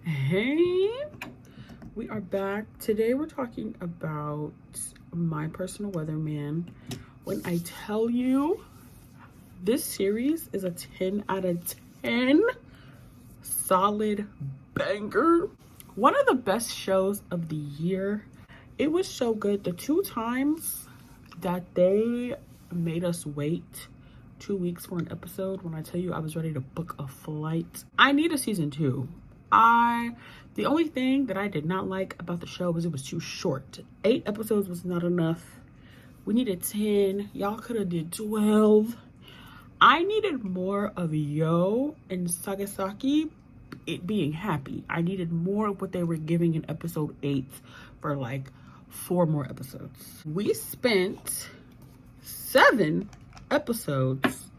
Hey, we are back. Today we're talking about My Personal Weatherman. When I tell you this series is a 10 out of 10 solid banger. One of the best shows of the year. It was so good. The two times that they made us wait 2 weeks for an episode, when I tell you I was ready to book a flight. I need a season 2. The only thing that I did not like about the show was it was too short. 8 episodes was not enough. We needed 10. Y'all could have did 12. I needed more of Yo and Sagasaki it being happy. I needed more of what they were giving in episode 8 for like 4 more episodes. We spent 7 episodes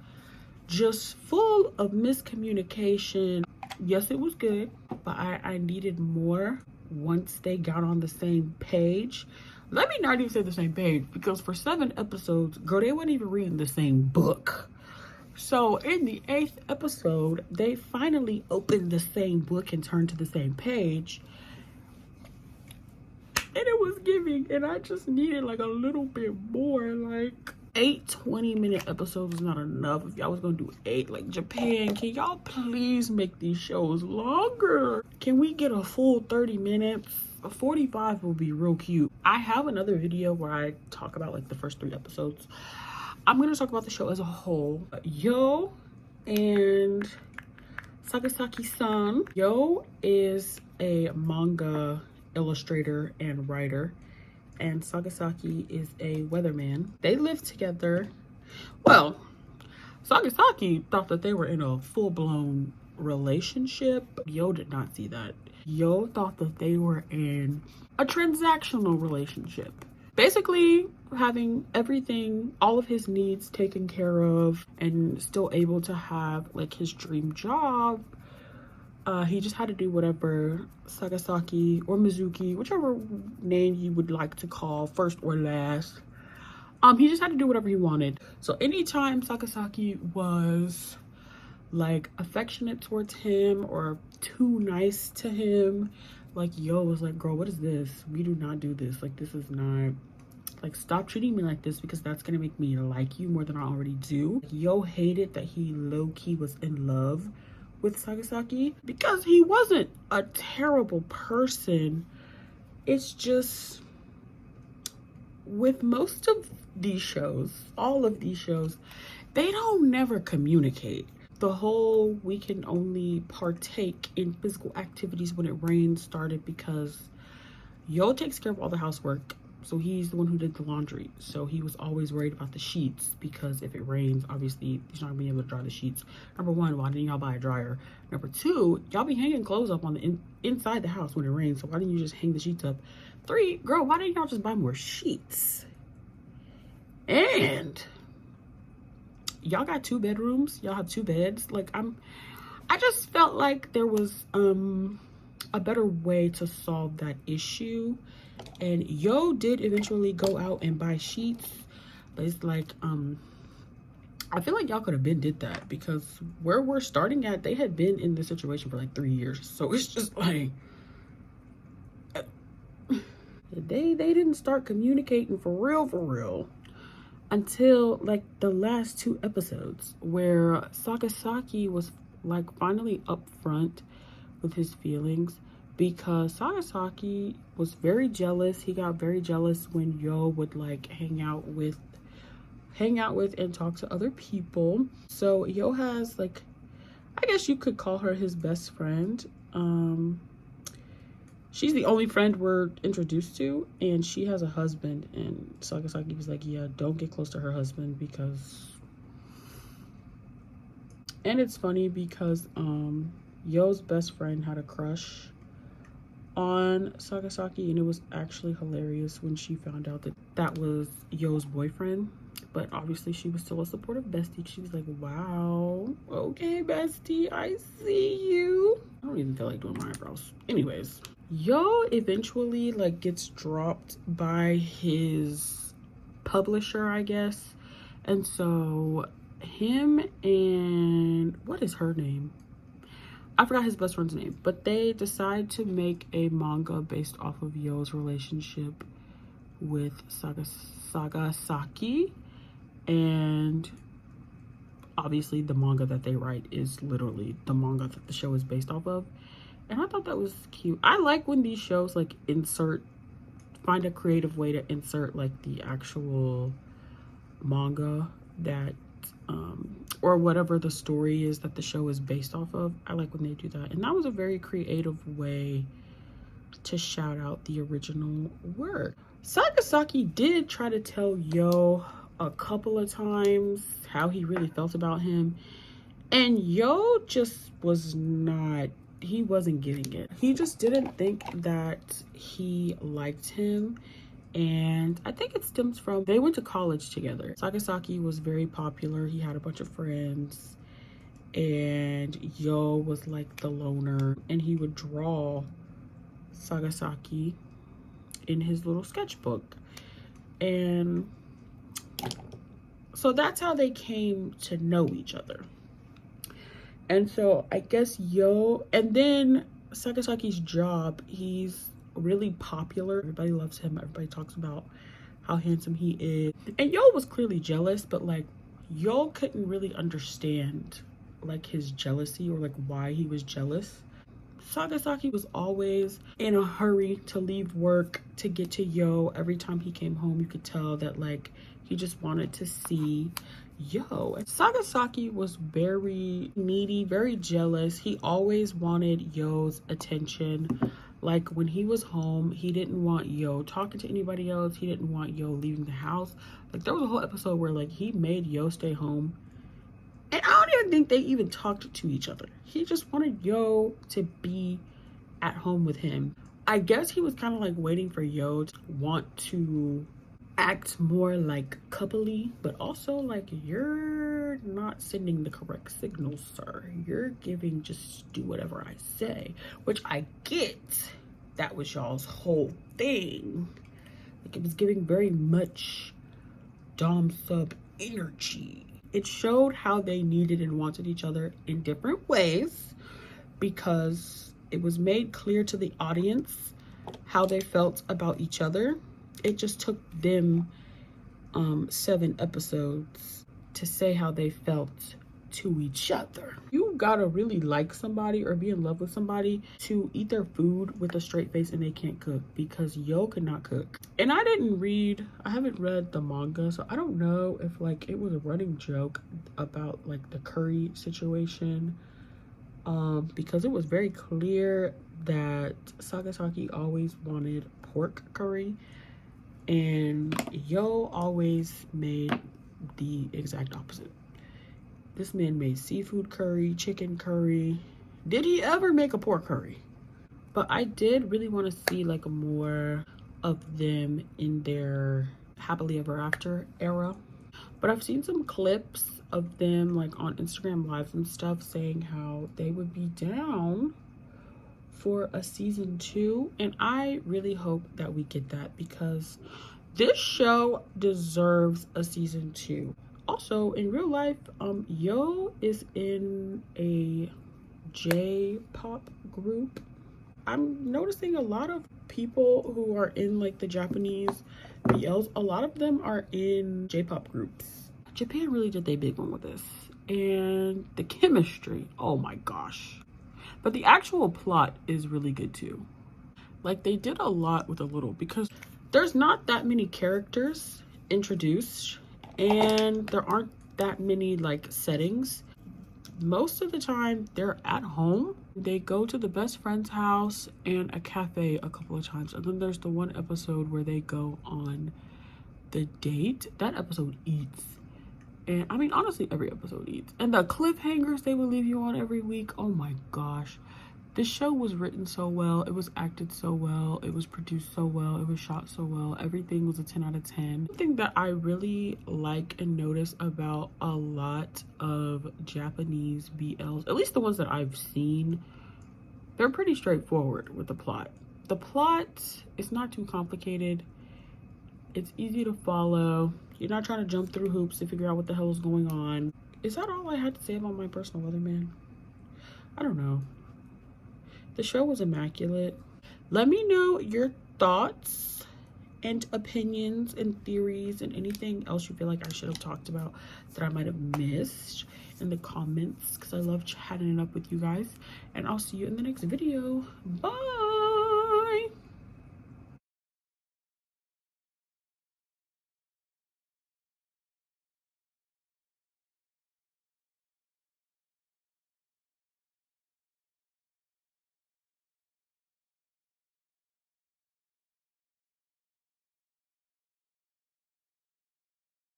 just full of miscommunication. Yes, it was good, but I needed more once they got on the same page. Let me not even say the same page, because for 7 episodes, girl, they weren't even reading the same book. So in the 8th episode, they finally opened the same book and turned to the same page. And it was giving, and I just needed like a little bit more. Like 8 20-minute episodes is not enough. If y'all was gonna do 8, like Japan, can y'all please make these shows longer? Can we get a full 30 minutes? A 45 will be real cute. I have another video where I talk about like the first 3 episodes. I'm gonna talk about the show as a whole. Yo and Sagasaki-san. Yo is a manga illustrator and writer, and Sagasaki is a weatherman. They live together. Well, Sagasaki thought that they were in a full-blown relationship. Yo did not see that. Yo thought that they were in a transactional relationship. Basically, having everything, all of his needs taken care of, and still able to have like his dream job. He just had to do whatever Sagasaki or Mizuki, whichever name you would like to call, first or last. He just had to do whatever he wanted. So anytime Sagasaki was like affectionate towards him or too nice to him, like Yo was like, girl, what is this? We do not do this. Like, this is not, like, stop treating me like this, because that's gonna make me like you more than I already do. Yo hated that he low-key was in love with Sagasaki, because he wasn't a terrible person. It's just, with most of these shows, all of these shows, they don't never communicate. The whole we can only partake in physical activities when it rains started because Yo takes care of all the housework. So he's the one who did the laundry. So he was always worried about the sheets, because if it rains, obviously he's not gonna be able to dry the sheets. Number 1, why didn't y'all buy a dryer? Number 2, y'all be hanging clothes up on the inside the house when it rains. So why didn't you just hang the sheets up? 3, girl, why didn't y'all just buy more sheets? And y'all got 2 bedrooms. Y'all have 2 beds. Like, I just felt like there was a better way to solve that issue. And Yo did eventually go out and buy sheets, but it's like, I feel like y'all could have been did that, because where we're starting at, they had been in this situation for like 3 years. So it's just like, they didn't start communicating for real until like the last 2 episodes, where Sagasaki was like finally upfront with his feelings, because Sagasaki was very jealous. He got very jealous when Yo would like hang out with and talk to other people. So Yo has, like, I guess you could call her his best friend. She's the only friend we're introduced to, and she has a husband, and Sagasaki was like, yeah, don't get close to her husband, because, and it's funny because Yo's best friend had a crush on Sagasaki, and it was actually hilarious when she found out that that was Yo's boyfriend. But obviously she was still a supportive bestie. She was like, wow, okay, bestie, I see you. I don't even feel like doing my eyebrows. Anyways, Yo eventually like gets dropped by his publisher, I guess. And so him and, what is her name? I forgot his best friend's name, but they decide to make a manga based off of Yo's relationship with Sagasaki. And obviously the manga that they write is literally the manga that the show is based off of. And I thought that was cute. I like when these shows like find a creative way to insert like the actual manga that or whatever the story is that the show is based off of. I like when they do that. And that was a very creative way to shout out the original work. Sagasaki did try to tell Yo a couple of times how he really felt about him, and Yo just he wasn't getting it. He just didn't think that he liked him. And I think it stems from they went to college together. Sagasaki was very popular. He had a bunch of friends, and Yo was like the loner, and he would draw Sagasaki in his little sketchbook. And so that's how they came to know each other. And so I guess Yo, and then Sagasaki's job, he's really popular. Everybody loves him. Everybody talks about how handsome he is. And Yo was clearly jealous, but like Yo couldn't really understand like his jealousy or like why he was jealous. Sagasaki was always in a hurry to leave work to get to Yo. Every time he came home, you could tell that like he just wanted to see Yo. And Sagasaki was very needy, very jealous. He always wanted Yo's attention. Like when he was home, he didn't want Yo talking to anybody else. He didn't want Yo leaving the house. Like there was a whole episode where like he made Yo stay home. And I don't even think they even talked to each other. He just wanted Yo to be at home with him. I guess he was kind of like waiting for Yo to want to act more like coupley, but also like you're not sending the correct signals, sir. You're giving just do whatever I say, which I get. That was y'all's whole thing. Like it was giving very much dom sub energy. It showed how they needed and wanted each other in different ways, because it was made clear to the audience how they felt about each other. It just took them 7 episodes to say how they felt to each other. You gotta really like somebody or be in love with somebody to eat their food with a straight face and they can't cook, because Yo could not cook. And I haven't read the manga, so I don't know if like it was a running joke about like the curry situation, because it was very clear that Sagasaki always wanted pork curry and Yo always made the exact opposite. This man made seafood curry, chicken curry. Did he ever make a pork curry? But I did really want to see like more of them in their happily ever after era. But I've seen some clips of them like on Instagram lives and stuff saying how they would be down for a season 2. And I really hope that we get that, because this show deserves a season 2. Also, in real life, Yo is in a J-pop group. I'm noticing a lot of people who are in like the Japanese BLs, a lot of them are in J-pop groups. Japan really did their big one with this. And the chemistry, oh my gosh. But the actual plot is really good too. Like they did a lot with a little, because there's not that many characters introduced and there aren't that many like settings. Most of the time they're at home. They go to the best friend's house and a cafe a couple of times. And then there's the one episode where they go on the date. That episode eats. And I mean, honestly, every episode eats. And the cliffhangers they will leave you on every week. Oh my gosh. This show was written so well. It was acted so well. It was produced so well. It was shot so well. Everything was a 10 out of 10. Something that I really like and notice about a lot of Japanese BLs, at least the ones that I've seen, they're pretty straightforward with the plot. The plot is not too complicated. It's easy to follow. You're not trying to jump through hoops to figure out what the hell is going on. Is that all I had to say about My Personal Weatherman? I don't know. The show was immaculate. Let me know your thoughts and opinions and theories and anything else you feel like I should have talked about that I might have missed in the comments, because I love chatting it up with you guys. And I'll see you in the next video. Bye.